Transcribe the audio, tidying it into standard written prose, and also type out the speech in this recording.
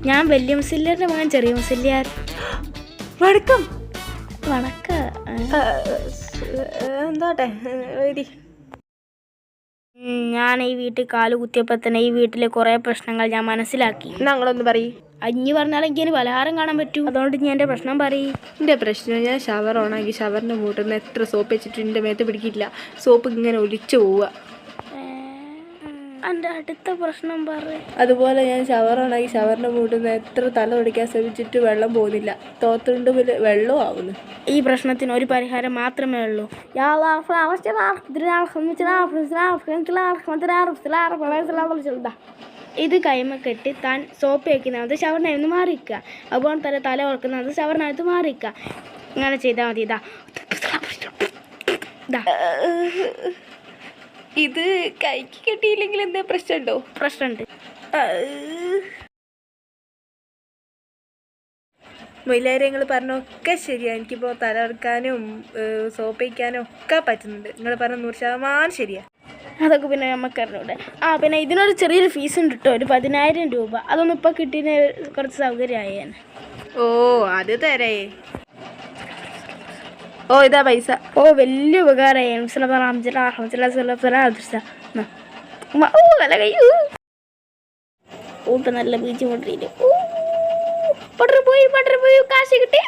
ഞാൻ വലിയ മുസ്ലിയാരുടെ മകൻ ചെറിയ മുസ്ലിയാർ. വണക്കം. വണക്ക എന്താട്ടെ ഞാൻ ഈ വീട്ടിൽ കാല് കുത്തിയപ്പോൾ തന്നെ ഈ വീട്ടിലെ കുറേ പ്രശ്നങ്ങൾ ഞാൻ മനസ്സിലാക്കി. ഞങ്ങളൊന്ന് പറയും. അഞ്ഞു പറഞ്ഞാൽ എനിക്ക് പലഹാരം കാണാൻ പറ്റൂ. അതുകൊണ്ട് ഞാൻ എൻ്റെ പ്രശ്നം പറയും. എൻ്റെ പ്രശ്നം, ഞാൻ ഷവർ ഓണാക്കി ഷവറിൻ്റെ മൂട്ടിൽ നിന്ന് എത്ര സോപ്പ് വെച്ചിട്ട് എൻ്റെ മേത്ത് പിടിക്കില്ല. സോപ്പ് ഇങ്ങനെ ഒലിച്ചു പോവുക. എൻ്റെ അടുത്ത പ്രശ്നം പറ. അതുപോലെ ഞാൻ ഷവർ ഓണാക്കി ഷവറിൻ്റെ മൂട്ടിൽ നിന്ന് എത്ര തല ഒടിക്കാൻ ശ്രമിച്ചിട്ട് വെള്ളം പോകുന്നില്ല. തോത്തുണ്ട് വെള്ളവും ആവുന്നു. ഈ പ്രശ്നത്തിന് ഒരു പരിഹാരം മാത്രമേ ഉള്ളൂ. ഇത് കൈമ കെട്ടി താൻ സോപ്പ് വയ്ക്കുന്നത് ഷവറിനകത്ത് മാറിക്കുക. അതുപോലെ തന്നെ തല ഉറക്കുന്നത് ഷവറിനകത്ത് മാറിക്കുക. ഇങ്ങനെ ചെയ്താൽ മതി. ഇത് കൈക്ക് കെട്ടിയില്ലെങ്കിൽ എന്താ പ്രശ്നമുണ്ടോ? പ്രശ്നമുണ്ട്. മൊയിലാര്യങ്ങൾ പറഞ്ഞൊക്കെ ശരിയാണ്. എനിക്കിപ്പോൾ തല ഇറക്കാനും സോപ്പ് വയ്ക്കാനും ഒക്കെ പറ്റുന്നുണ്ട്. നിങ്ങൾ പറഞ്ഞ 100% ശരിയാണ്. അതൊക്കെ പിന്നെ നമുക്ക് അറിഞ്ഞൂടെ. പിന്നെ ഇതിനൊരു ചെറിയൊരു ഫീസ് ഉണ്ട് കേട്ടോ, ഒരു 10,000 രൂപ. അതൊന്നും ഇപ്പോൾ കിട്ടിയതിന് കുറച്ച് സൗകര്യമായി. ഓ അത് തരേ. ഓ ഇതാ പൈസ. ഓ വലിയ ഉപകാരമായി. ഓ ഇപ്പം നല്ല ബീച്ച് കൊണ്ടിരിക്കും. പോയി കാശ് കിട്ടി.